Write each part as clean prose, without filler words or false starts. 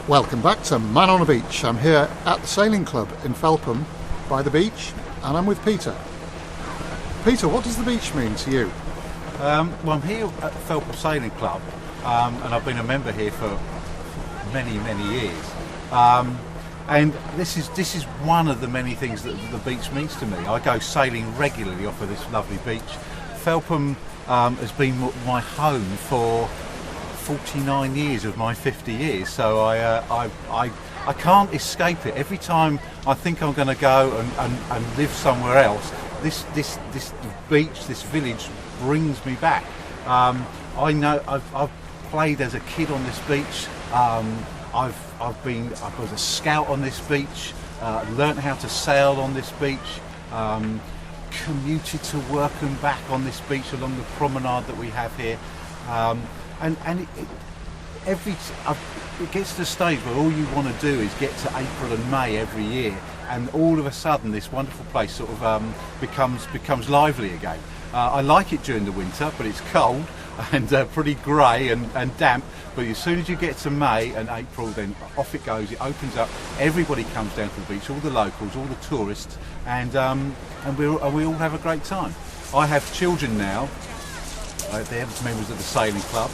Welcome back to Man on a Beach. I'm here at the Sailing Club in Felpham by the beach, and I'm with Peter. Peter, what does the beach mean to you? Well, I'm here at the Felpham Sailing Club, and I've been a member here for many years. And this is one of the many things that the beach means to me. I go sailing regularly off of this lovely beach. Felpham has been my home for 49 years of my 50 years, so I can't escape it. Every time I think I'm going to go and live somewhere else, this beach, this village brings me back. I know I've played as a kid on this beach. I was a scout on this beach. Learnt how to sail on this beach. Commuted to work and back on this beach along the promenade that we have here. It gets to the stage where all you want to do is get to April and May every year, and all of a sudden this wonderful place sort of becomes lively again. I like it during the winter, but it's cold and pretty grey and damp. But as soon as you get to May and April, then off it goes. It opens up. Everybody comes down to the beach, all the locals, all the tourists, and we all have a great time. I have children now. They're members of the sailing club,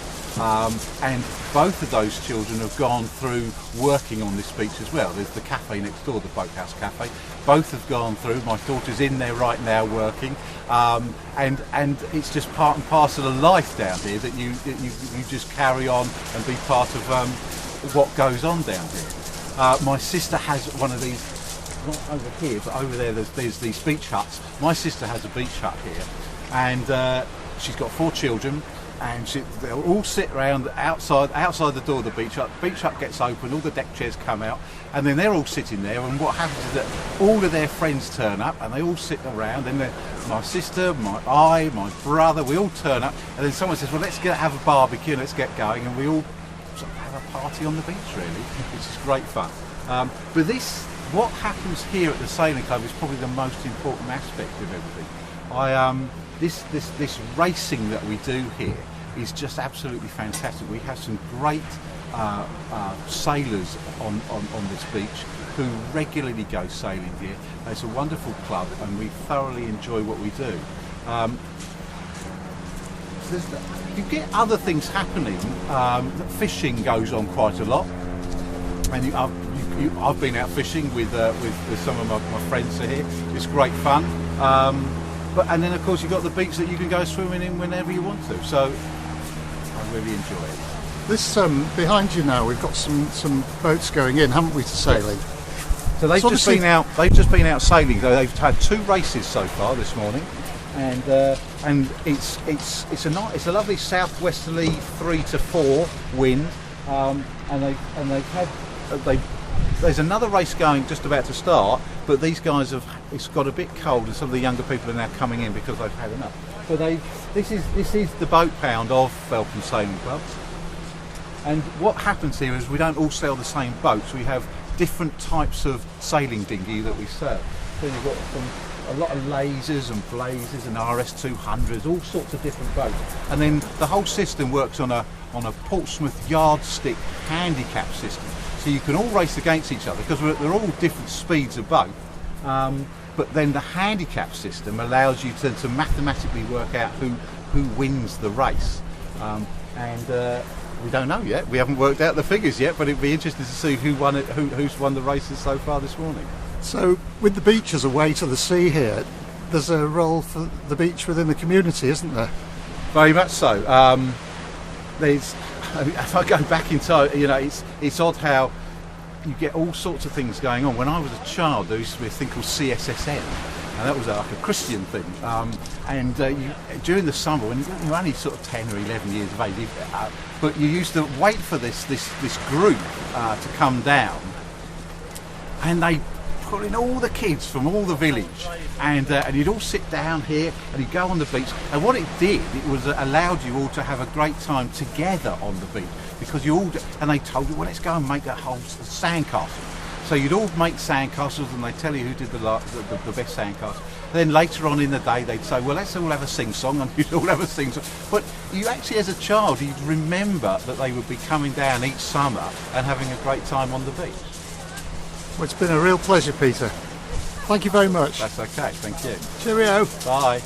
and both of those children have gone through working on this beach as well. There's the cafe next door, the Boathouse Cafe. Both have gone through. My daughter's in there right now working, and it's just part and parcel of life down here that you just carry on and be part of what goes on down here. My sister has one of these, not over here, but over there. There's these beach huts. My sister has a beach hut here, and she's got 4 children, and they'll all sit around outside the door of the beach hut. The beach hut gets open, all the deck chairs come out, and then they're all sitting there, and what happens is that all of their friends turn up, and they all sit around, and my sister, my brother, we all turn up, and then someone says, well, let's have a barbecue, let's get going, and we all sort of have a party on the beach, really, which is great fun. But what happens here at the Sailing Club is probably the most important aspect of everything. This racing that we do here is just absolutely fantastic. We have some great sailors on this beach who regularly go sailing here. It's a wonderful club, and we thoroughly enjoy what we do. You get other things happening. Fishing goes on quite a lot, and I've been out fishing with some of my friends here. It's great fun. And then of course you've got the beach that you can go swimming in whenever you want to. So I really enjoy it. This behind you now, we've got some boats going in, haven't we, to sailing? Yes. So they've just been out. They've just been out sailing. They've had 2 races so far this morning, and it's a lovely southwesterly 3 to 4 wind, There's another race going just about to start, but these guys it's got a bit cold, and some of the younger people are now coming in because they've had enough. So this is the boat pound of Felpham Sailing Club. And what happens here is we don't all sail the same boats. We have different types of sailing dinghy that we sail. So you've got a lot of lasers and blazers and RS200s, all sorts of different boats. And then the whole system works on a Portsmouth yardstick handicap system. So you can all race against each other because they're all different speeds of boat. But then the handicap system allows you to mathematically work out who wins the race. We don't know yet. We haven't worked out the figures yet, but it'd be interesting to see who's won the races so far this morning. So with the beach as a way to the sea here, there's a role for the beach within the community, isn't there? Very much so. If I go back in time, it's odd how you get all sorts of things going on. When I was a child, there used to be a thing called CSSN, and that was like a Christian thing. During the summer, when you're only sort of 10 or 11 years of age, but you used to wait for this group to come down, and they put in all the kids from all the village, and you'd all sit down here and you'd go on the beach, and what it did, it was allowed you all to have a great time together on the beach, because and they told you, well, let's go and make a whole sandcastle. So you'd all make sandcastles, and they tell you who did the best sandcastle, Then later on in the day they'd say, well, let's all have a sing-song, and you'd all have a sing-song. But you actually, as a child, you'd remember that they would be coming down each summer and having a great time on the beach. Well, it's been a real pleasure, Peter. Thank you very much. That's okay, thank you. Cheerio. Bye.